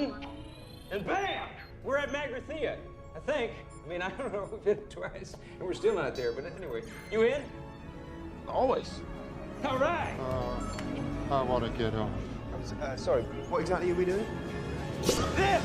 button, and bam! We're at Magrathea, I think. I mean, I don't know, we've hit it twice, and we're still not there, but anyway. You in? Always. All right. I want to get off. Sorry, what exactly are we doing? This!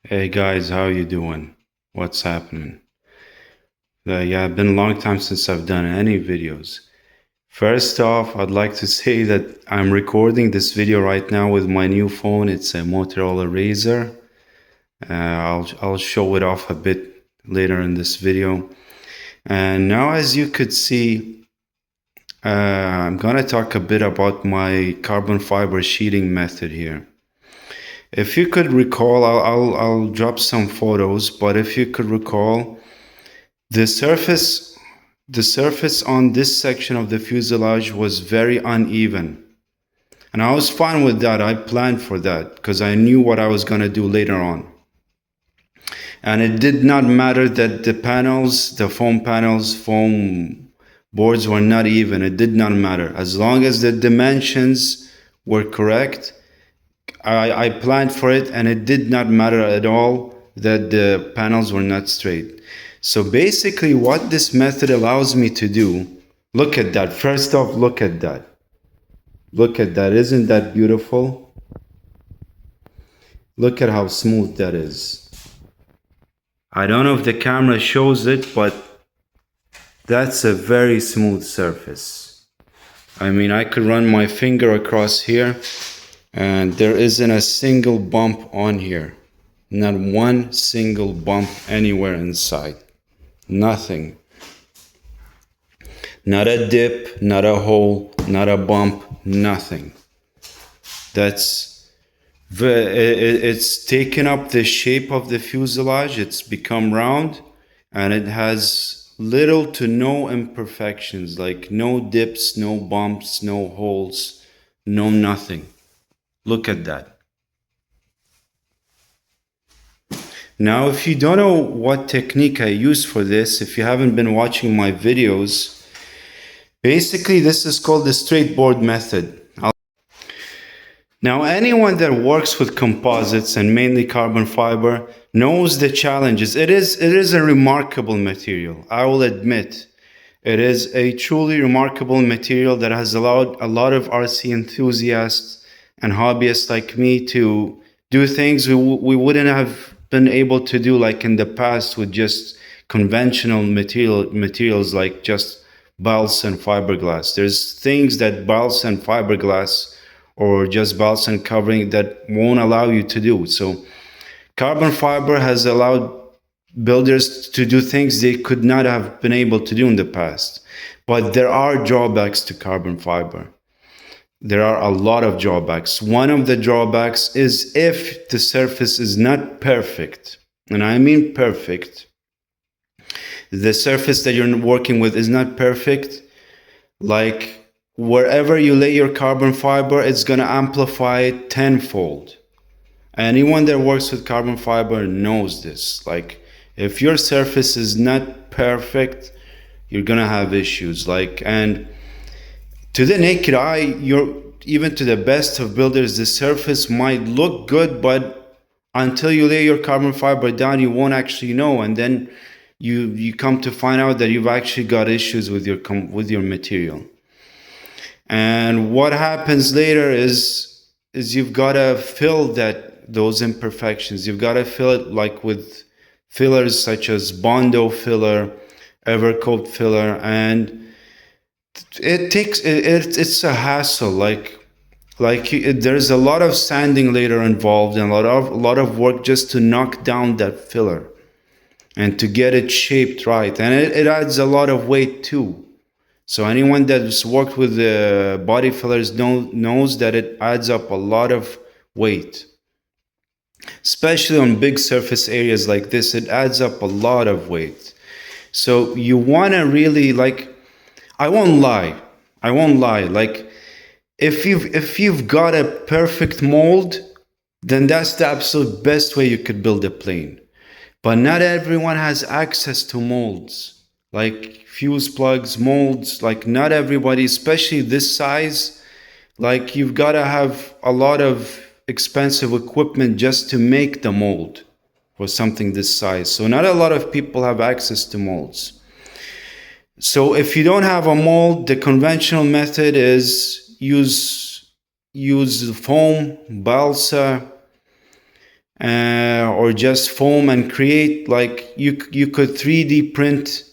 Hey guys, how you doing? What's happening? Yeah, it's been a long time since I've done any videos. First off, I'd like to say that I'm recording this video right now with my new phone. It's a Motorola Razr. I'll show it off a bit later in this video. And now, as you could see, I'm gonna talk a bit about my carbon fiber sheeting method here. If you could recall, I'll drop some photos, but if you could recall, the surface on this section of the fuselage was very uneven. And I was fine with that. I planned for that because I knew what I was going to do later on. And it did not matter that the panels, the foam boards were not even. It did not matter. As long as the dimensions were correct, I planned for it, and it did not matter at all that the panels were not straight. So basically what this method allows me to do, look at that. First off, look at that. Look at that. Isn't that beautiful? Look at how smooth that is. I don't know if the camera shows it, but that's a very smooth surface. I mean, I could run my finger across here, and there isn't a single bump on here. Not one single bump anywhere inside. Nothing. Not a dip, not a hole, not a bump, nothing. It's taken up the shape of the fuselage. It's become round, and it has little to no imperfections, like no dips, no bumps, no holes, no nothing. Look at that. Now, if you don't know what technique I use for this, if you haven't been watching my videos, basically this is called the straight board method. Now, anyone that works with composites and mainly carbon fiber knows the challenges. It is a remarkable material, I will admit. It is a truly remarkable material that has allowed a lot of RC enthusiasts and hobbyists like me to do things we wouldn't have been able to do like in the past with just conventional materials like just balsa and fiberglass. There's things that balsa and fiberglass or just balsa and covering that won't allow you to do. So carbon fiber has allowed builders to do things they could not have been able to do in the past. But there are drawbacks to carbon fiber. There are a lot of drawbacks. One of the drawbacks is if the surface is not perfect, and I mean perfect, the surface that you're working with is not perfect, like wherever you lay your carbon fiber, it's going to amplify it tenfold. Anyone that works with carbon fiber knows this. Like, if your surface is not perfect, you're going to have issues. Like, and to the naked eye, even to the best of builders, the surface might look good, but until you lay your carbon fiber down, you won't actually know. And then you come to find out that you've actually got issues with your material. And what happens later is you've got to fill those imperfections. You've got to fill it like with fillers such as Bondo filler, Evercoat filler, and it's a hassle. There's a lot of sanding later involved and a lot of work just to knock down that filler and to get it shaped right. And it adds a lot of weight too. So anyone that's worked with the body fillers knows that it adds up a lot of weight. Especially on big surface areas like this, it adds up a lot of weight. So you want to really, like, I won't lie, like, if you've got a perfect mold, then that's the absolute best way you could build a plane. But not everyone has access to molds, like fuse plugs, molds. Like, not everybody, especially this size, like, you've got to have a lot of expensive equipment just to make the mold for something this size. So not a lot of people have access to molds. So if you don't have a mold, the conventional method is use foam, balsa, or just foam and create, like you could 3D print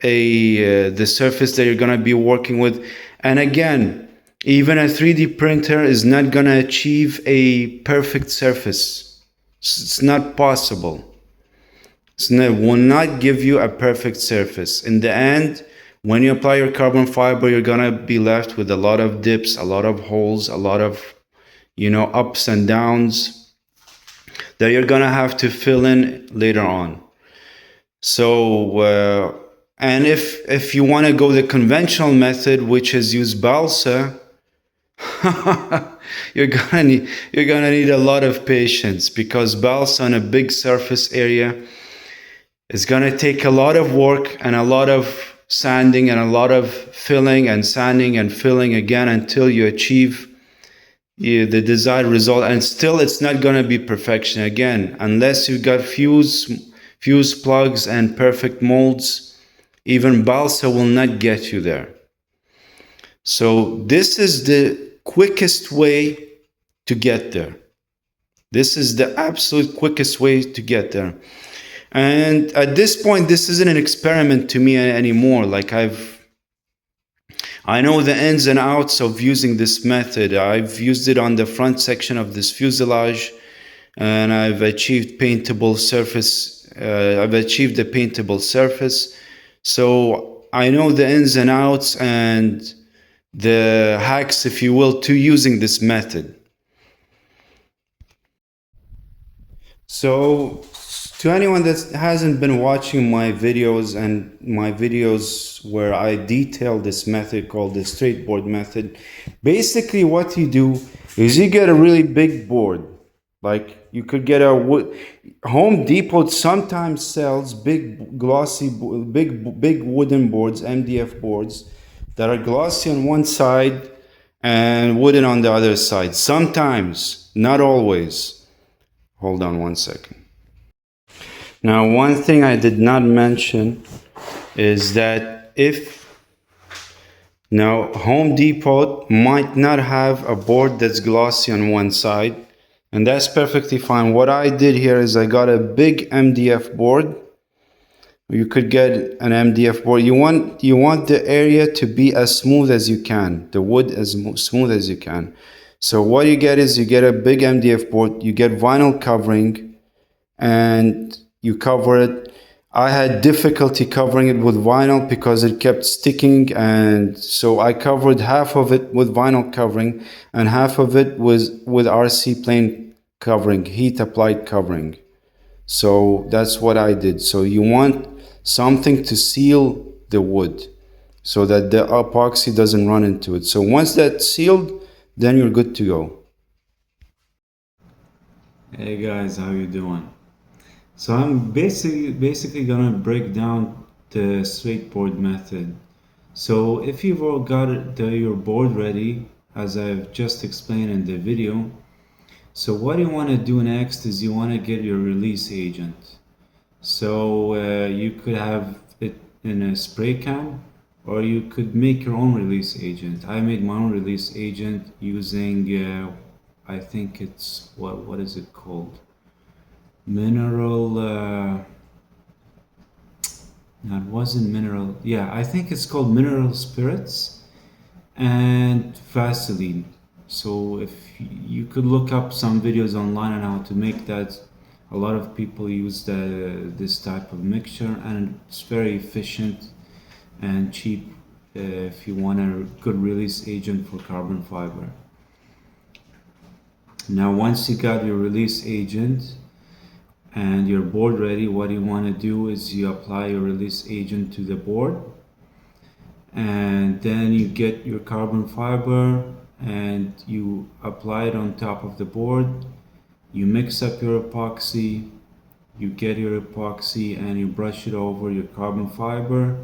the surface that you're gonna be working with. And again, even a 3D printer is not gonna achieve a perfect surface. It's not possible. It will not give you a perfect surface. In the end, when you apply your carbon fiber, you're gonna be left with a lot of dips, a lot of holes, a lot of, ups and downs that you're gonna have to fill in later on. So, and if you want to go the conventional method, which is use balsa, you're gonna need a lot of patience, because balsa on a big surface area is gonna take a lot of work and a lot of sanding and a lot of filling and sanding and filling again until you achieve the desired result. And still it's not going to be perfection again, unless you got fuse plugs and perfect molds. Even balsa will not get you there. So this is the quickest way to get there. This is the absolute quickest way to get there. And at this point, this isn't an experiment to me anymore. Like I know the ins and outs of using this method. I've used it on the front section of this fuselage, and I've achieved paintable surface. I've achieved a paintable surface. So I know the ins and outs and the hacks, if you will, to using this method. So to anyone that hasn't been watching my videos, and my videos where I detail this method called the straight board method, basically what you do is you get a really big board. Like you could get a wood. Home Depot sometimes sells big glossy, big wooden boards, MDF boards, that are glossy on one side and wooden on the other side. Sometimes, not always. Hold on one second. Now, one thing I did not mention is that now Home Depot might not have a board that's glossy on one side, and that's perfectly fine. What I did here is I got a big MDF board. You could get an MDF board. You want the area to be as smooth as you can, the wood as smooth as you can. So what you get is you get a big MDF board, you get vinyl covering, and you cover it. I had difficulty covering it with vinyl because it kept sticking, and so I covered half of it with vinyl covering and half of it was with RC plain covering, heat applied covering. So that's what I did. So you want something to seal the wood so that the epoxy doesn't run into it. So once that's sealed, then you're good to go. Hey guys, how you doing? So I'm basically gonna break down the straight board method. So if you've all got your board ready, as I've just explained in the video, so what you want to do next is you want to get your release agent. So you could have it in a spray can, or you could make your own release agent. I made my own release agent using I think it's what is it called? Mineral no, it wasn't mineral. Yeah, I think it's called mineral spirits and Vaseline. So if you could look up some videos online on how to make that. A lot of people use this type of mixture, and it's very efficient and cheap if you want a good release agent for carbon fiber. Now once you got your release agent and your board ready, what you want to do is you apply your release agent to the board, and then you get your carbon fiber and you apply it on top of the board. You mix up your epoxy, you get your epoxy and you brush it over your carbon fiber,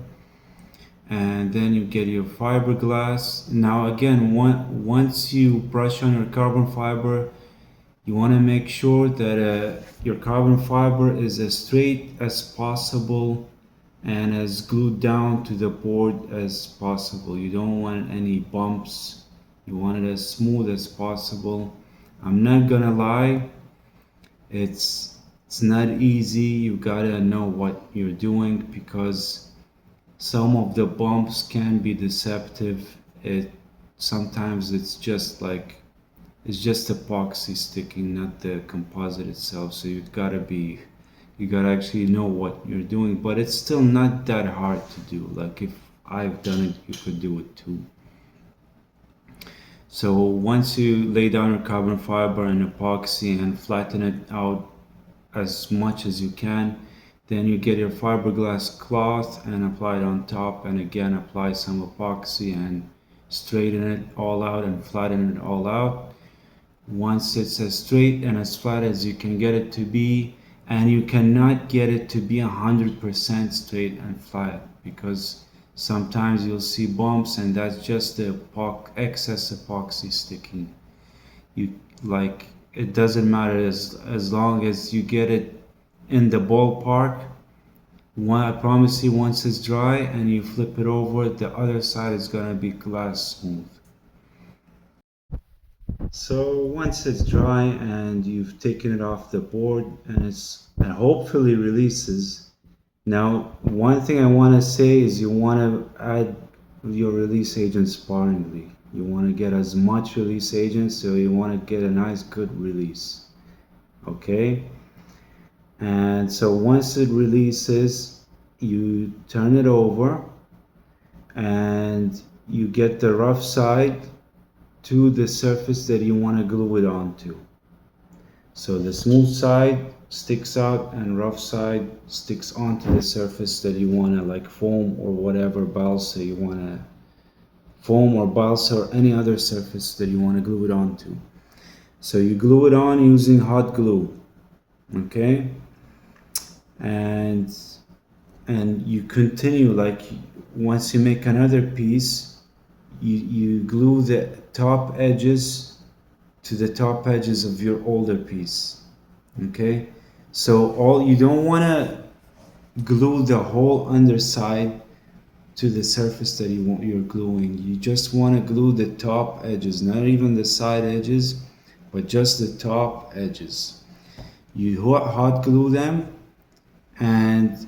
and then you get your fiberglass. Now again, once you brush on your carbon fiber, you want to make sure that your carbon fiber is as straight as possible and as glued down to the board as possible. You don't want any bumps. You want it as smooth as possible. I'm not gonna lie, It's not easy. You gotta know what you're doing, because some of the bumps can be deceptive. Sometimes it's just like, it's just epoxy sticking, not the composite itself. So you gotta actually know what you're doing, but it's still not that hard to do. Like, if I've done it, you could do it too. So once you lay down your carbon fiber and epoxy and flatten it out as much as you can, then you get your fiberglass cloth and apply it on top, and again apply some epoxy and straighten it all out and flatten it all out. Once it's as straight and as flat as you can get it to be, and you cannot get it to be 100% straight and flat, because sometimes you'll see bumps and that's just the excess epoxy sticking. It doesn't matter, as long as you get it in the ballpark. I promise you, once it's dry and you flip it over, the other side is gonna be glass smooth. So once it's dry and you've taken it off the board and hopefully releases. Now, one thing I want to say is you want to add your release agent sparingly. You want to get as much release agent, so you want to get a nice good release. Okay? And so once it releases, you turn it over and you get the rough side to the surface that you want to glue it onto. So the smooth side sticks out and rough side sticks onto the surface that you want to, like foam or whatever, balsa you want to, foam or balsa or any other surface that you want to glue it onto. So you glue it on using hot glue. Okay? And you continue, like once you make another piece, you glue the top edges to the top edges of your older piece. Okay, so you don't want to glue the whole underside to the surface that you're gluing. You just want to glue the top edges, not even the side edges, but just the top edges. You hot glue them, and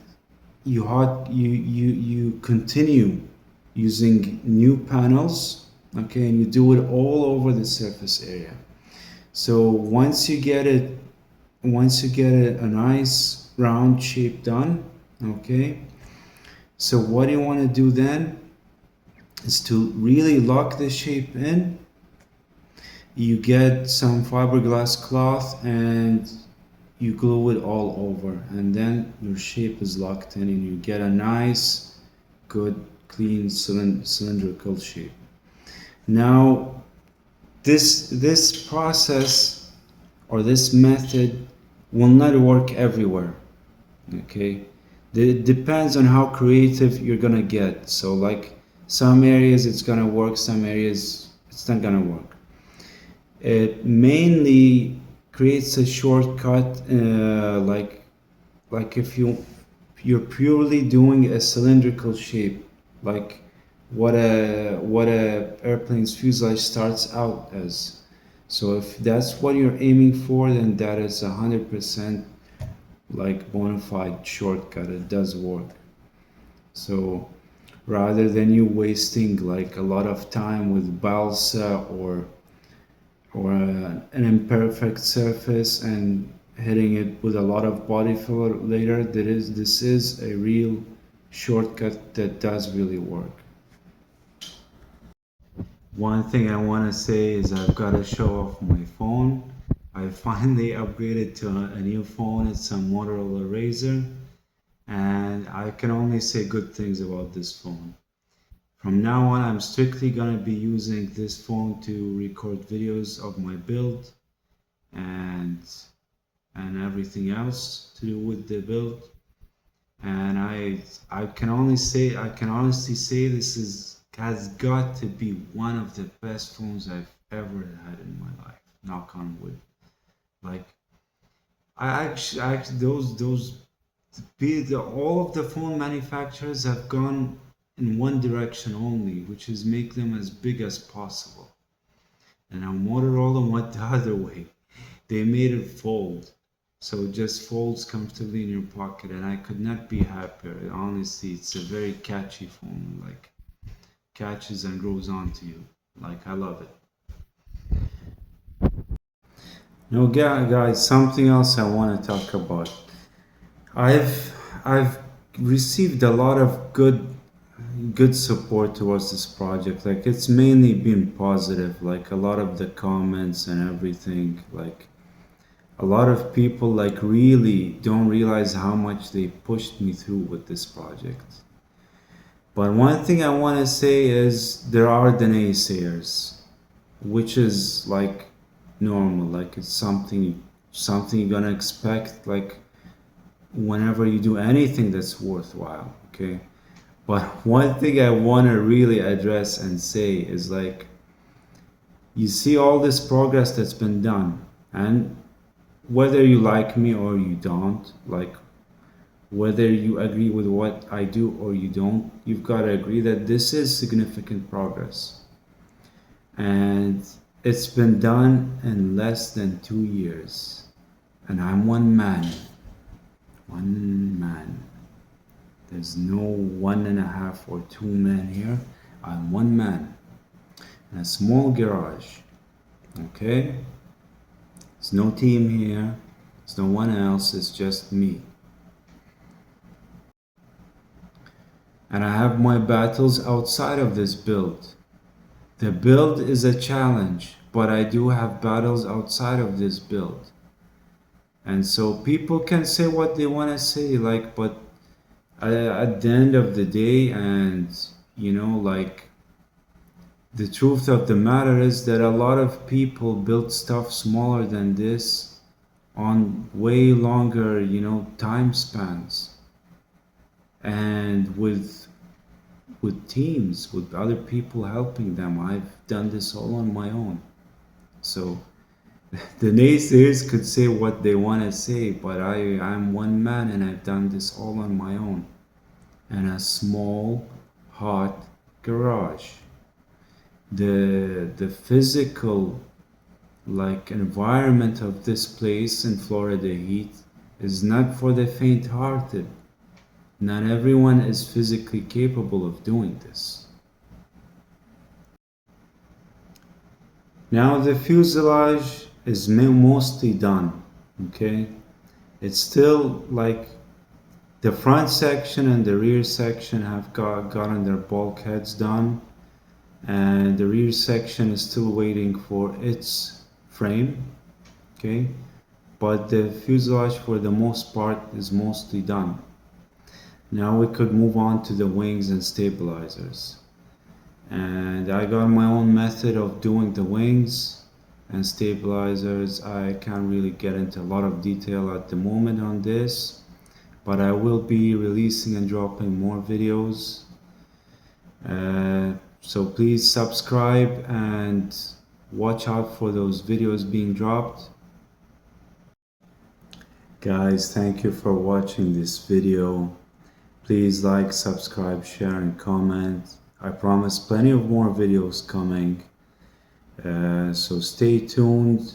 you continue using new panels. Okay, and you do it all over the surface area. So once you get a nice round shape done, okay, so what you want to do then is to really lock the shape in. You get some fiberglass cloth and you glue it all over, and then your shape is locked in and you get a nice, good, clean cylindrical shape. Now, this process or this method will not work everywhere. Okay, it depends on how creative you're gonna get. So like some areas it's gonna work, some areas it's not gonna work. It mainly creates a shortcut, like if you're purely doing a cylindrical shape, like what a airplane's fuselage starts out as. So if that's what you're aiming for, then that is 100% like bona fide shortcut. It does work. So rather than you wasting like a lot of time with balsa or an imperfect surface and hitting it with a lot of body filler later, this is a real shortcut that does really work. One thing I want to say is I've got to show off my phone. I finally upgraded to a new phone. It's a Motorola Razr, and I can only say good things about this phone. From now on, I'm strictly going to be using this phone to record videos of my build and everything else to do with the build. And I can honestly say this has got to be one of the best phones I've ever had in my life. Knock on wood. Like, all of the phone manufacturers have gone in one direction only, which is make them as big as possible. And now Motorola went the other way. They made it fold. so it just folds comfortably in your pocket, and I could not be happier. Honestly, it's a very catchy phone, like catches and grows onto you. Like, I love it. Now, guys, something else I want to talk about. I've received a lot of good support towards this project. Like, it's mainly been positive, like a lot of the comments and everything. Like, a lot of people like really don't realize how much they pushed me through with this project. But one thing I want to say is there are the naysayers, which is like normal. Like, it's something you're gonna expect, like whenever you do anything that's worthwhile. Okay. But one thing I want to really address and say is, like, you see all this progress that's been done, and whether you like me or you don't, like whether you agree with what I do or you don't, you've got to agree that this is significant progress. And it's been done in less than 2 years. And I'm one man. One man. There's no 1.5 or 2 men here. I'm one man in a small garage. Okay? There's no team here. There's no one else. It's just me. And I have my battles outside of this build. The build is a challenge, but I do have battles outside of this build. And so people can say what they want to say, like, but at the end of the day, and like, the truth of the matter is that a lot of people built stuff smaller than this on way longer, time spans, and with teams, with other people helping them. I've done this all on my own. So the naysayers could say what they want to say, but I'm one man and I've done this all on my own in a small, hot garage. The physical, like, environment of this place in Florida heat is not for the faint-hearted. Not everyone is physically capable of doing this. Now the fuselage is mostly done, okay? It's still like the front section and the rear section have gotten their bulkheads done, and the rear section is still waiting for its frame, okay? But the fuselage for the most part is mostly done. Now we could move on to the wings and stabilizers. And I got my own method of doing the wings and stabilizers. I can't really get into a lot of detail at the moment on this, but I will be releasing and dropping more videos. So please subscribe and watch out for those videos being dropped. Guys, thank you for watching this video. Please like, subscribe, share, and comment. I promise plenty of more videos coming. So stay tuned,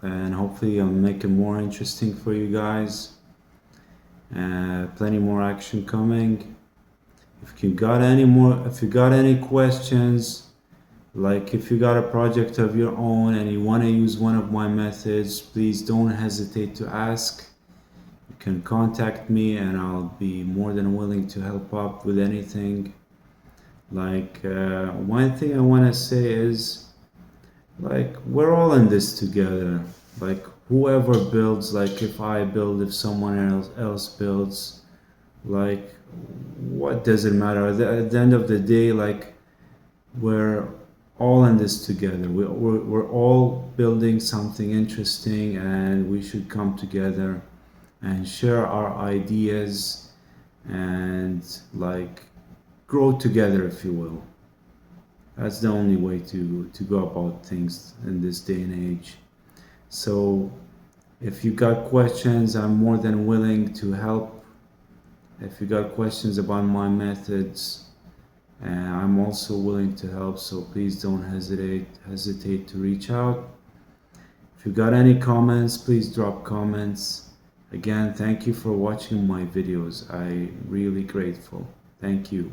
and hopefully I'll make it more interesting for you guys. Plenty more action coming. If you got any questions, like if you got a project of your own and you want to use one of my methods, please don't hesitate to ask. You can contact me and I'll be more than willing to help out with anything. Like, one thing I want to say is, like, we're all in this together. Like, whoever builds, like if I build, if someone else builds, like, what does it matter? At the end of the day, like, we're all in this together. We're all building something interesting, and we should come together and share our ideas and, like, grow together, if you will. That's the only way to go about things in this day and age. So if you got questions, I'm more than willing to help. If you got questions about my methods, I'm also willing to help. So please don't hesitate to reach out. If you got any comments, please drop comments. Again, thank you for watching my videos. I'm really grateful. Thank you.